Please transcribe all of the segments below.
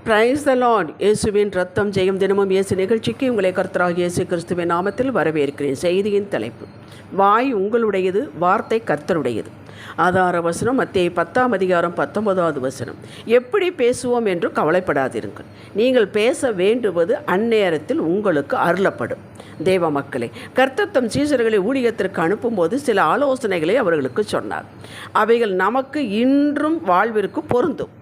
Praise the Lord. இயேசுவின் ரத்தம் ஜெயம் தினமும் இயேசு நிகழ்ச்சிக்கு உங்களை கர்த்தராகிய இயேசு கிறிஸ்துவின் நாமத்தில் வரவேற்கிறேன். செய்தியின் தலைப்பு: வாய் உங்களுடையது, வார்த்தை கர்த்தருடையது. ஆதார வசனம் மத்தேயு 10:19. எப்படி பேசுவோம் என்று கவலைப்படாதிருங்கள், நீங்கள் பேச வேண்டுவது அந்நேரத்தில் உங்களுக்கு அருளப்படும். தேவ மக்களே, கர்த்தர் தம் சீஷர்களை ஊழியத்திற்கு அனுப்பும்போது சில ஆலோசனைகளை அவர்களுக்கு சொன்னார். அவைகள் நமக்கு இன்றும் வாழ்விற்கு பொருந்தும்.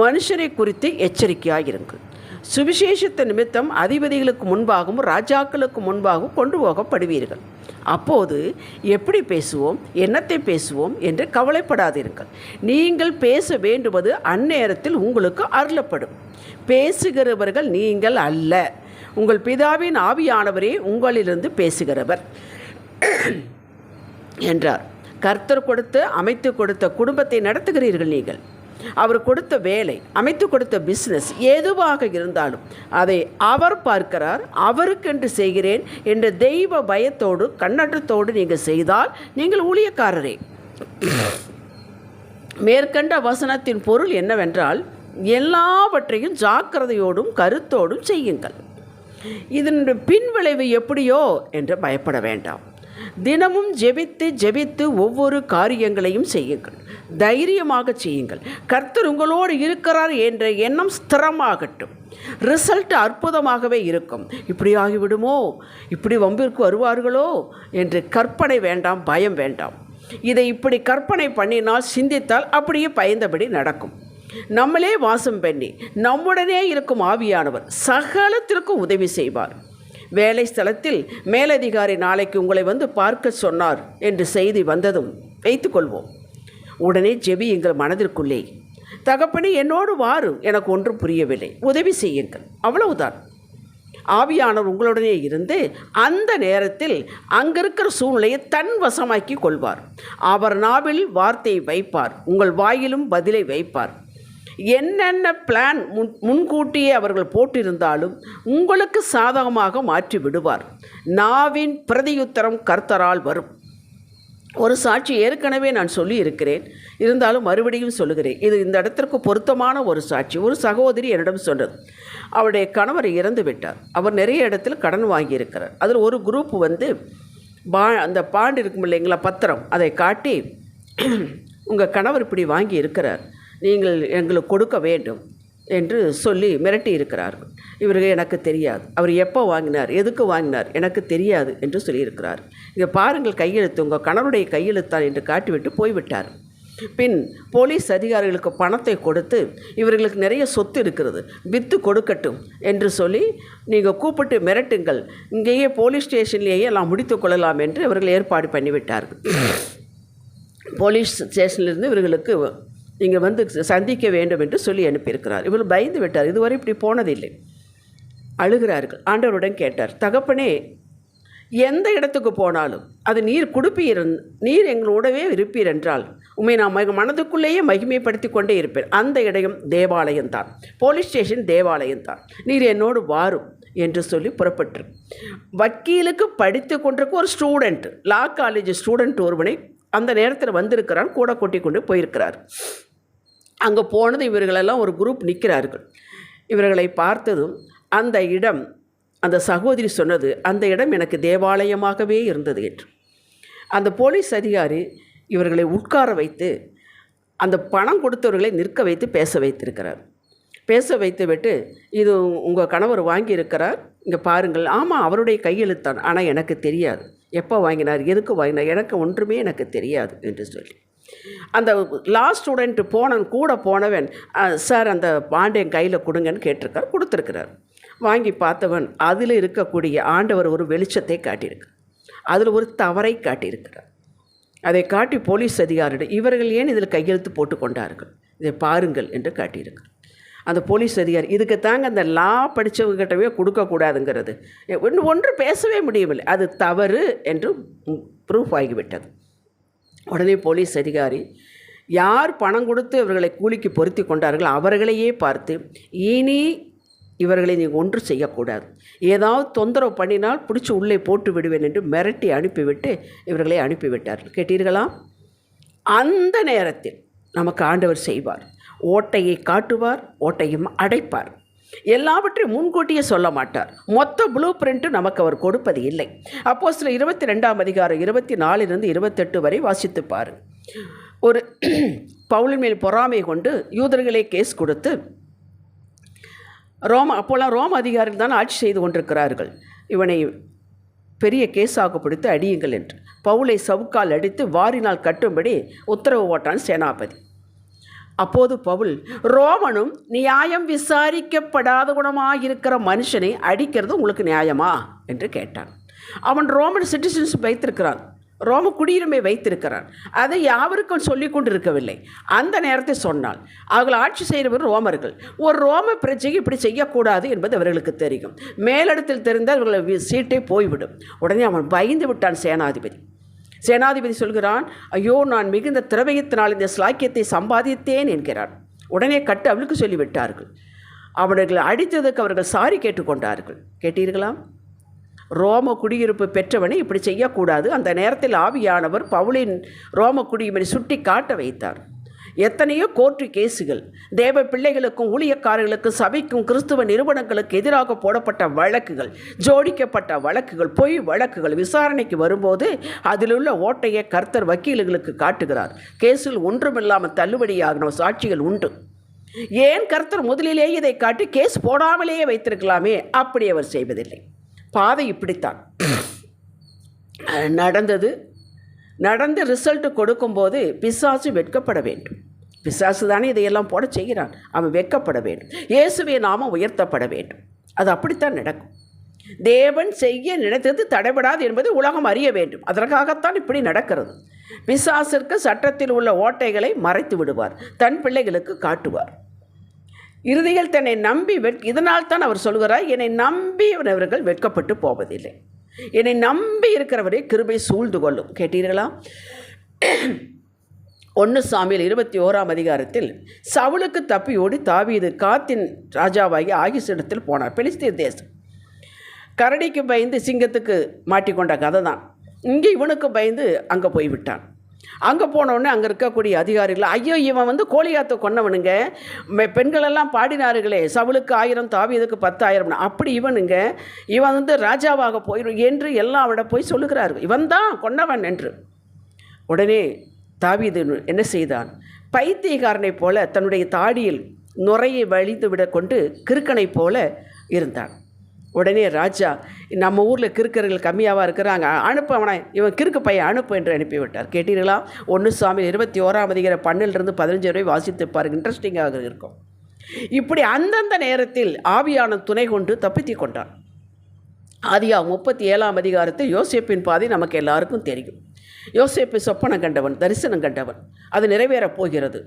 மனுஷரை குறித்து எச்சரிக்கையாயிருங்கள். சுவிசேஷத்த நிமித்தம் அதிபதிகளுக்கு முன்பாகவும் ராஜாக்களுக்கு முன்பாகவும் கொண்டு போகப்படுவீர்கள். அப்போது எப்படி பேசுவோம், என்னத்தை பேசுவோம் என்று கவலைப்படாதிருங்கள். நீங்கள் பேச வேண்டுவது அந்நேரத்தில் உங்களுக்கு அருளப்படும். பேசுகிறவர்கள் நீங்கள் அல்ல, உங்கள் பிதாவின் ஆவியானவரே உங்களிலிருந்து பேசுகிறவர் என்றார். கர்த்தர் கொடுத்து அமைத்து கொடுத்த குடும்பத்தை நடத்துகிறீர்கள். நீங்கள் அவர் கொடுத்த வேலை, அமைத்து கொடுத்த பிஸ்னஸ் எதுவாக இருந்தாலும் அதை அவர் பார்க்கிறார். அவருக்கென்று செய்கிறேன் என்ற தெய்வ பயத்தோடு கண்ணற்றத்தோடு நீங்கள் செய்தால் நீங்கள் ஊழியக்காரரே. மேற்கண்ட வசனத்தின் பொருள் என்னவென்றால், எல்லாவற்றையும் ஜாக்கிரதையோடும் கருத்தோடும் செய்யுங்கள். இதன் பின்விளைவு எப்படியோ என்று பயப்பட வேண்டாம். தினமும் ஜெபித்து ஒவ்வொரு காரியங்களையும் செய்யுங்கள். தைரியமாக செய்யுங்கள். கர்த்தர் உங்களோடு இருக்கிறார் என்ற எண்ணம் ஸ்திரமாகட்டும். ரிசல்ட் அற்புதமாகவே இருக்கும். இப்படி ஆகிவிடுமோ, இப்படி வம்பிற்கு வருவார்களோ என்று கற்பனை வேண்டாம், பயம் வேண்டாம். இதை இப்படி கற்பனை பண்ணினால், சிந்தித்தால் அப்படியே பயந்தபடி நடக்கும். நம்மளே வாசம் பண்ணி நம்முடனே இருக்கும் ஆவியானவர் சகலத்திற்கும் உதவி செய்வார். வேலை ஸ்தலத்தில் மேலதிகாரி நாளைக்கு உங்களை வந்து பார்க்க சொன்னார் என்று செய்தி வந்ததும் வைத்துக்கொள்வோம். உடனே ஜெபியுங்கள் மனதிற்குள்ளே, தகப்பனே என்னோடு வாரும், எனக்கு ஒன்றும் புரியவில்லை, உதவி செய்யுங்கள். அவ்வளவுதான். ஆவியானவர் உங்களுடனே இருந்து அந்த நேரத்தில் அங்கிருக்கிற சூழ்நிலையை தன் வசமாக்கி கொள்வார். அவர் நாவில் வார்த்தையை வைப்பார், உங்கள் வாயிலும் பதிலை வைப்பார். என்னென்ன பிளான் முன்கூட்டியே அவர்கள் போட்டிருந்தாலும் உங்களுக்கு சாதகமாக மாற்றி விடுவார். நாவின் பிரதியுத்தரம் கர்த்தரால் வரும். ஒரு சாட்சி ஏற்கனவே நான் சொல்லி இருக்கிறேன், இருந்தாலும் மறுபடியும் சொல்லுகிறேன். இது இந்த இடத்திற்கு பொருத்தமான ஒரு சாட்சி. ஒரு சகோதரி என்னிடம் சொன்னது, அவருடைய கணவர் இறந்து விட்டார். அவர் நிறைய இடத்துல கடன் வாங்கியிருக்கிறார். அதில் ஒரு குரூப் வந்து அந்த பாண்டு இருக்கும் இல்லைங்களா, பத்திரம், அதை காட்டி உங்கள் கணவர் இப்படி வாங்கி இருக்கிறார், நீங்கள் எங்களுக்கு கொடுக்க வேண்டும் என்று சொல்லி மிரட்டி இருக்கிறார்கள். இவர்கள் எனக்கு தெரியாது, அவர் எப்போ வாங்கினார், எதுக்கு வாங்கினார் எனக்கு தெரியாது என்று சொல்லியிருக்கிறார். இங்கே பாருங்கள், கையெழுத்து உங்கள் கணவருடைய கையெழுத்தான் என்று காட்டிவிட்டு போய்விட்டார். பின் போலீஸ் அதிகாரிகளுக்கு பணத்தை கொடுத்து, இவர்களுக்கு நிறைய சொத்து இருக்கிறது, விற்று கொடுக்கட்டும் என்று சொல்லி நீங்கள் கூப்பிட்டு மிரட்டுங்கள், இங்கேயே போலீஸ் ஸ்டேஷன்லேயே எல்லாம் முடித்து கொள்ளலாம் என்று இவர்கள் ஏற்பாடு பண்ணிவிட்டார்கள். போலீஸ் ஸ்டேஷனிலிருந்து இவர்களுக்கு நீங்கள் வந்து சந்திக்க வேண்டும் என்று சொல்லி அனுப்பியிருக்கிறார். இவர் பயந்து விட்டார், இதுவரை இப்படி போனதில்லை. அழுகிறார்கள். ஆண்டவருடன் கேட்டார், தகப்பனே, எந்த இடத்துக்கு போனாலும் அது நீர் கொடுப்பீர், நீர் எங்களோடவே இருப்பீர் என்றால் உண்மை நான் மனதுக்குள்ளேயே மகிமைப்படுத்தி கொண்டே இருப்பேன். அந்த இடம் தேவாலயம்தான், போலீஸ் ஸ்டேஷன் தேவாலயம்தான், நீர் என்னோடு வாரும் என்று சொல்லி புறப்பட்டு வக்கீலுக்கு படித்து கொண்டிருக்க ஒரு ஸ்டூடெண்ட், லா காலேஜ் ஸ்டூடெண்ட் ஒருவனை அந்த நேரத்தில் வந்திருக்கிறான், கூட கொட்டி கொண்டு போயிருக்கிறார். அங்கே போனது இவர்களெல்லாம் ஒரு குரூப் நிற்கிறார்கள். இவர்களை பார்த்ததும் அந்த இடம், அந்த சகோதரி சொன்னது, அந்த இடம் எனக்கு தேவாலயமாகவே இருந்தது என்று. அந்த போலீஸ் அதிகாரி இவர்களை உட்கார வைத்து அந்த பணம் கொடுத்தவர்களை நிற்க வைத்து பேச வைத்திருக்கிறார். பேச வைத்து விட்டு, இது உங்கள் கணவர் வாங்கியிருக்கிறார், இங்கே பாருங்கள். ஆமாம், அவருடைய கையெழுத்தான், ஆனால் எனக்கு தெரியாது, எப்போ வாங்கினார், எதுக்கு வாங்கினார், எனக்கு ஒன்றுமே எனக்கு தெரியாது என்று சொல்லி அந்த லாஸ்ட் ஸ்டூடெண்ட் கூட போனவன், சார் அந்த பாண்டியன் கையில் கொடுங்கன்னு கேட்டிருக்கார். கொடுத்துருக்கிறார். வாங்கி பார்த்தவன் அதில் இருக்கக்கூடிய ஆண்டவர் ஒரு வெளிச்சத்தை காட்டியிருக்கார், அதில் ஒரு தவறை காட்டியிருக்கிறார். அதை காட்டி போலீஸ் அதிகாரிடம், இவர்கள் ஏன் இதில் கையெழுத்து போட்டு கொண்டார்கள், இதை பாருங்கள் என்று காட்டியிருக்கார். அந்த போலீஸ் அதிகாரி, இதுக்கு தாங்க அந்த லா படித்தவங்ககிட்டவே கொடுக்கக்கூடாதுங்கிறது, ஒன்று பேசவே முடியவில்லை, அது தவறு என்று ப்ரூஃப் ஆகிவிட்டது. உடனே போலீஸ் அதிகாரி யார் பணம் கொடுத்து இவர்களை கூலிக்கு பொருத்தி கொண்டார்கள் அவர்களையே பார்த்து, இனி இவர்களை நீங்கள் ஒன்று செய்யக்கூடாது, ஏதாவது தொந்தரவு பண்ணினால் பிடிச்சி உள்ளே போட்டு விடுவேன் என்று மிரட்டி அனுப்பிவிட்டு இவர்களை அனுப்பிவிட்டார்கள். கேட்டீர்களா? அந்த நேரத்தில் நமக்கு ஆண்டவர் செய்வார். ஓட்டையை காட்டுவார், ஓட்டையும் அடைப்பார். எல்லாவற்றையும் முன்கூட்டியே சொல்ல மாட்டார். மொத்த ப்ளூ பிரிண்ட்டு நமக்கு அவர் கொடுப்பது இல்லை. அப்போஸ்தலர் 22 அதிகாரம் 24 28 வரை வாசித்து பாரு. ஒரு பவுலின் மேல் பொறாமை கொண்டு யூதர்களே கேஸ் கொடுத்து அப்போல்லாம் ரோம அதிகாரிகள் தான் ஆட்சி செய்து கொண்டிருக்கிறார்கள். இவனை பெரிய கேஸாக பிடித்து அடியுங்கள் என்று பவுலை சவுக்கால் அடித்து வாரினால் கட்டும்படி உத்தரவு போட்டான் சேனாபதி. அப்போது பவுல், ரோமனும் நியாயம் விசாரிக்கப்படாத குணமாக மனுஷனை அடிக்கிறது உங்களுக்கு நியாயமா என்று கேட்டான். அவன் ரோமன் சிட்டிசன்ஷிப் வைத்திருக்கிறான், ரோம குடியுரிமை வைத்திருக்கிறான். அதை யாவருக்கும் சொல்லி கொண்டு இருக்கவில்லை. அந்த நேரத்தை சொன்னால் அவர்கள் ஆட்சி செய்கிறவர் ரோமர்கள். ஒரு ரோம பிரஜைக்கு இப்படி செய்யக்கூடாது என்பது அவர்களுக்கு தெரியும். மேலிடத்தில் தெரிந்தால் அவர்கள் சீட்டை போய்விடும். உடனே அவன் பயந்து விட்டான். சேனாதிபதி சொல்கிறான், ஐயோ, நான் மிகுந்த திரவியத்தினால் இந்த ஸ்லாக்கியத்தை சம்பாதித்தேன் என்கிறான். உடனே அவளுக்கு சொல்லிவிட்டார்கள். அவர்கள் அடித்ததுக்கு அவர்கள் சாரி கேட்டுக்கொண்டார்கள். கேட்டீர்களா? ரோம குடியிருப்பு பெற்றவனை இப்படி செய்யக்கூடாது. அந்த நேரத்தில் ஆவியானவர் பவுலின் ரோம குடியுரிமை சுட்டி காட்ட வைத்தார். எத்தனையோ கோர்ட்டு கேஸுகள், தேவ பிள்ளைகளுக்கும் ஊழியக்காரர்களுக்கும் சபைக்கும் கிறிஸ்துவ நிறுவனங்களுக்கு எதிராக போடப்பட்ட வழக்குகள், ஜோடிக்கப்பட்ட வழக்குகள், பொய் வழக்குகள் விசாரணைக்கு வரும்போது அதிலுள்ள ஓட்டையை கர்த்தர் வக்கீல்களுக்கு காட்டுகிறார். கேஸில் ஒன்றுமில்லாமல் தள்ளுபடியாகின சாட்சிகள் உண்டு. ஏன் கர்த்தர் முதலிலேயே இதை காட்டி கேஸ் போடாமலேயே வைத்திருக்கலாமே? அப்படி அவர் செய்வதில்லை. பாதை இப்படித்தான் நடந்து ரிசல்ட்டு கொடுக்கும்போது பிசாசு வெட்கப்பட வேண்டும். பிசாசு தானே இதையெல்லாம் போட செய்கிறான். அவன் வெட்கப்பட வேண்டும். இயேசுவே நாமம் உயர்த்தப்பட வேண்டும். அது அப்படித்தான் நடக்கும். தேவன் செய்ய நினைத்தது தடைபடாது என்பது உலகம் அறிய வேண்டும். அதற்காகத்தான் இப்படி நடக்கிறது. பிசாசிற்கு சட்டத்தில் உள்ள ஓட்டைகளை மறைத்து விடுவார், தன் பிள்ளைகளுக்கு காட்டுவார். இறுதியில் தன்னை நம்பி இதனால் தான் அவர் சொல்கிறார், என்னை நம்பியவர்கள் வெட்கப்பட்டு போவதில்லை. என்னை நம்பி இருக்கிறவரை கிருபை சூழ்ந்து கொள்ளும். கேட்டீர்களா? 1 சாமுவேல் 21 அதிகாரத்தில் சவுலுக்கு தப்பி ஓடி தாவீது காத்தின் ராஜாவாகி ஆகீசிடத்தில் போனார். பெலிஸ்தீர் தேசம். கரடிக்கு பயந்து சிங்கத்துக்கு மாட்டிக்கொண்ட கதை தான். இங்கே இவனுக்கு பயந்து அங்கே போய்விட்டான். அங்கே போனோடனே அங்கே இருக்கக்கூடிய அதிகாரிகள், ஐயோ, இவன் கோலியாத்தை கொன்னவனுங்க, பெண்களெல்லாம் பாடினார்களே, சவுலுக்கு 1000 தாவீதுக்கு 10,000. அப்படி இவன் ராஜாவாக போயிடும் என்று எல்லாம் அவட போய் சொல்லுகிறார்கள். இவன் தான் கொன்னவன் என்று. உடனே தாவீது என்ன செய்தான்? பைத்தியக்காரனை போல தன்னுடைய தாடியில் நுரையை வழித்து விட கொண்டு கிறுக்கனை போல இருந்தான். உடனே ராஜா, நம்ம ஊரில் கிறுக்கர்கள் கம்மியாவாக இருக்கிறாங்க, அனுப்பு அவனை, இவன் கிறுக்கு பையன் அனுப்பு என்று அனுப்பிவிட்டார். கேட்டீர்களா? 1 சாமுவேல் 21 அதிகாரம் 12 15 வரை வாசித்து பாருங்க, இன்ட்ரெஸ்டிங்காக இருக்கும். இப்படி அந்தந்த நேரத்தில் ஆவியான துணை கொண்டு தப்பித்து கொண்டான். ஆதியாகமம் 37 அதிகாரத்தில் யோசேப்பின் பாதை நமக்கு எல்லாருக்கும் தெரியும். யோசேப்பு சொப்பனம் கண்டவன், தரிசனம் கண்டவன். அது நிறைவேறப் போகிறது.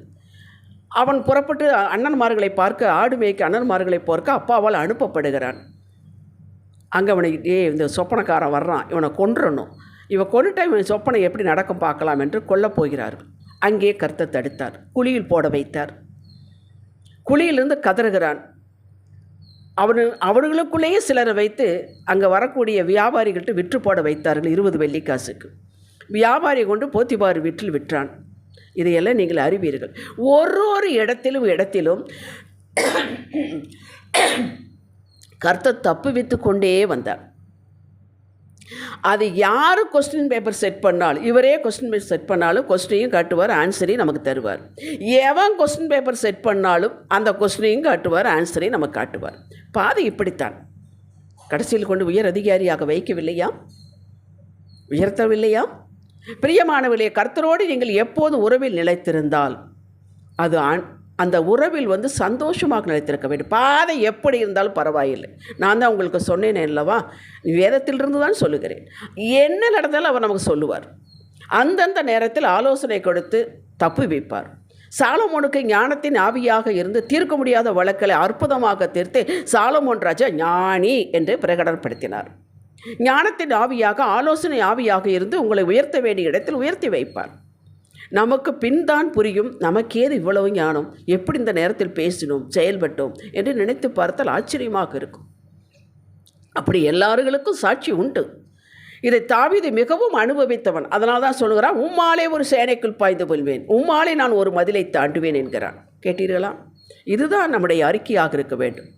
அவன் புறப்பட்டு அண்ணன்மார்களை பார்க்க, ஆடு மேய்க்க அண்ணன்மார்களை பார்க்க அப்பாவால் அனுப்பப்படுகிறான். அங்கே அவனுக்கு, இந்த சொப்பனக்காரன் வர்றான், இவனை கொன்றணும், இவன் கொண்டுட்டா இவன் சொப்பனை எப்படி நடக்கும் பார்க்கலாம் என்று கொல்லப் போகிறார்கள். அங்கே கர்த்தர் தடுத்தார். குழியில் போட வைத்தார். குழியிலிருந்து கதறுகிறான். அவர்களுக்குள்ளேயே சிலரை வைத்து அங்கே வரக்கூடிய வியாபாரிகள்கிட்ட விற்று போட வைத்தார்கள் 20 வெள்ளிக்காசுக்கு. வியாபாரி கொண்டு போத்திபார் வீட்டில் விற்றான். இதையெல்லாம் நீங்கள் அறிவீர்கள். ஒரு இடத்திலும் கர்த்தர் தப்பு வித்து கொண்டே வந்தார். அது யார் கொஸ்டின் பேப்பர் செட் பண்ணாலும், இவரே கொஸ்டின் பேப்பர் செட் பண்ணாலும் கொஸ்டினையும் காட்டுவார், ஆன்சரையும் நமக்கு தருவார். எவன் கொஸ்டின் பேப்பர் செட் பண்ணாலும் அந்த கொஸ்டினையும் காட்டுவார், ஆன்சரையும் நமக்கு காட்டுவார். பாதை இப்படித்தான். கடைசியில் கொண்டு உயர் அதிகாரியாக வைக்கவில்லையா? உயர்த்தவில்லையா? பிரியமானவர்களே, கர்த்தரோடு நீங்கள் எப்போதும் உறவில் நிலைத்திருந்தால் அது அந்த உறவில் சந்தோஷமாக நிலைத்திருக்க வேண்டும். பாதை எப்படி இருந்தாலும் பரவாயில்லை. நான் தான் உங்களுக்கு சொன்னேன் அல்லவா, வேதத்திலிருந்து தான் சொல்லுகிறேன். என்ன நடந்தாலும் அவர் நமக்கு சொல்லுவார். அந்தந்த நேரத்தில் ஆலோசனை கொடுத்து தப்பு வைப்பார். சாலமோனுக்கு ஞானத்தின் ஆவியாக இருந்து தீர்க்க முடியாத வழக்குகளை அற்புதமாக தீர்த்து சாலமோன் ராஜா ஞானி என்று பிரகடனப்படுத்தினார். ஞானத்தின் ஆவியாக, ஆலோசனை ஆவியாக இருந்து உங்களை உயர்த்த வேண்டிய இடத்தில் உயர்த்தி வைப்பார். நமக்கு பின்தான் புரியும், நமக்கேது இவ்வளவு ஞானம், எப்படி இந்த நேரத்தில் பேசினோம், செயல்பட்டோம் என்று நினைத்து பார்த்தால் ஆச்சரியமாக இருக்கும். அப்படி எல்லார்களுக்கும் சாட்சி உண்டு. இதை தாவீது மிகவும் அனுபவித்தவன். அதனால் தான் சொல்கிறான், உம்மாலே ஒரு சேனைக்குள் பாய்ந்து கொள்வேன், உம்மாலே நான் ஒரு மதிலை தாண்டுவேன் என்கிறான். கேட்டீர்களா? இதுதான் நம்முடைய அறிக்கையாக இருக்க வேண்டும்.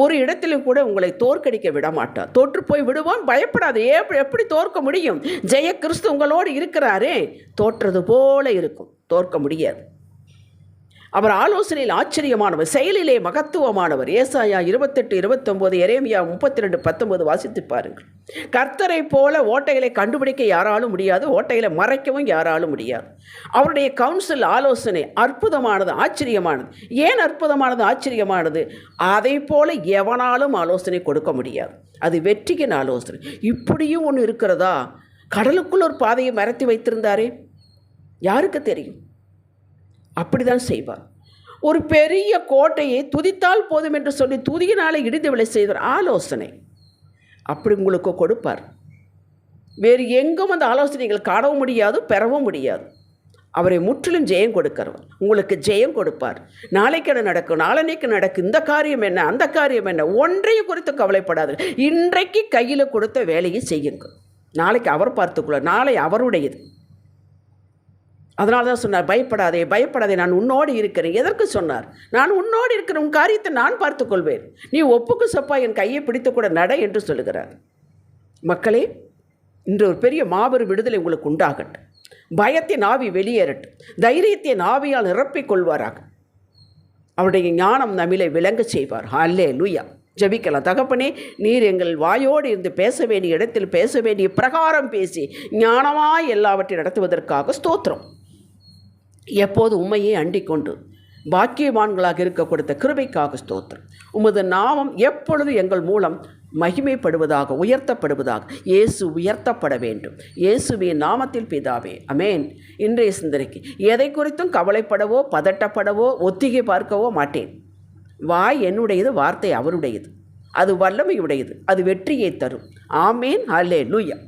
ஒரு இடத்திலும் கூட உங்களை தோற்கடிக்க விட மாட்டார். தோற்று போய் விடுவோம், பயப்படாது. எப்படி தோற்க முடியும்? ஜெய கிறிஸ்து உங்களோடு இருக்கிறாரே, தோற்றது போல இருக்கும், தோற்க முடியாது. அவர் ஆலோசனையில் ஆச்சரியமானவர், செயலிலே மகத்துவமானவர். ஏசாயா 28:29, எரேமியா 32:19 வாசித்து பாருங்கள். கர்த்தரை போல ஓட்டைகளை கண்டுபிடிக்க யாராலும் முடியாது, ஓட்டைகளை மறைக்கவும் யாராலும் முடியாது. அவருடைய கவுன்சில் ஆலோசனை அற்புதமானது, ஆச்சரியமானது. ஏன் அற்புதமானது, ஆச்சரியமானது? அதை போல எவனாலும் ஆலோசனை கொடுக்க முடியாது. அது வெற்றியின் ஆலோசனை. இப்படியும் ஒன்று இருக்கிறதா? கடலுக்குள் ஒரு பாதையை மறைத்து வைத்திருந்தாரே, யாருக்கு தெரியும்? அப்படிதான் செய்வார். ஒரு பெரிய கோட்டையை துதித்தால் போதும் என்று சொல்லி துதியினாலே இடிந்து விழ செய்வார். ஆலோசனை அப்படி உங்களுக்கு கொடுப்பார். வேறு எங்கும் அந்த ஆலோசனைகள் காணவும் முடியாது, பெறவும் முடியாது. அவரை முற்றிலும் ஜெயம் கொடுக்கிறவர். உங்களுக்கு ஜெயம் கொடுப்பார். நாளைக்கு என்ன நடக்கும், நாளனைக்கு நடக்கும், இந்த காரியம் என்ன, அந்த காரியம் என்ன, ஒன்றையும் குறித்து கவலைப்படாது. இன்றைக்கு கையில் கொடுத்த வேலையை செய்யுங்கள். நாளைக்கு அவர் பார்த்துக்கொள்ளார். நாளை அவருடையது. அதனால தான் சொன்னார், பயப்படாதே, பயப்படாதே, நான் உன்னோடு இருக்கிறேன். எதற்கு சொன்னார்? நான் உன்னோடு இருக்கிற உன் காரியத்தை நான் பார்த்துக்கொள்வேன். நீ ஒப்புக்கு சொப்பா என் கையை பிடித்து கூட நட என்று சொல்லுகிறார். மக்களே, இன்று ஒரு பெரிய மாபெரும் விடுதலை உங்களுக்கு உண்டாகட்டும். பயத்தின் ஆவி வெளியேறட்டும். தைரியத்தின் ஆவியால் நிரப்பிக் கொள்வாராக. அவருடைய ஞானம் நம்மிலே விளங்க செய்வார். அல்லேலூயா. ஜெபிக்கலாம். தகப்பனே, நீர் எங்கள் வாயோடு இருந்து பேச வேண்டிய இடத்தில் பேச வேண்டிய பிரகாரம் பேசி ஞானமாய் எல்லாவற்றையும் நடத்துவதற்காக ஸ்தோத்திரம். எப்போது உம்மையே அண்டிக் கொண்டு பாக்கியவான்களாக இருக்க கொடுத்த கிருபைக்காக ஸ்தோத்திரம். உமது நாமம் எப்பொழுது எங்கள் மூலம் மகிமைப்படுவதாக, உயர்த்தப்படுவதாக. இயேசு உயர்த்தப்பட வேண்டும். இயேசுவின் நாமத்தில் பிதாவே, அமேன். இன்றைய சிந்தனைக்கு எதை குறித்தும் கவலைப்படவோ பதட்டப்படவோ ஒத்திகை பார்க்கவோ மாட்டேன். வாய் என்னுடையது, வார்த்தை அவருடையது. அது வல்லமையுடையது, அது வெற்றியை தரும். ஆமேன். அல்லேலூயா.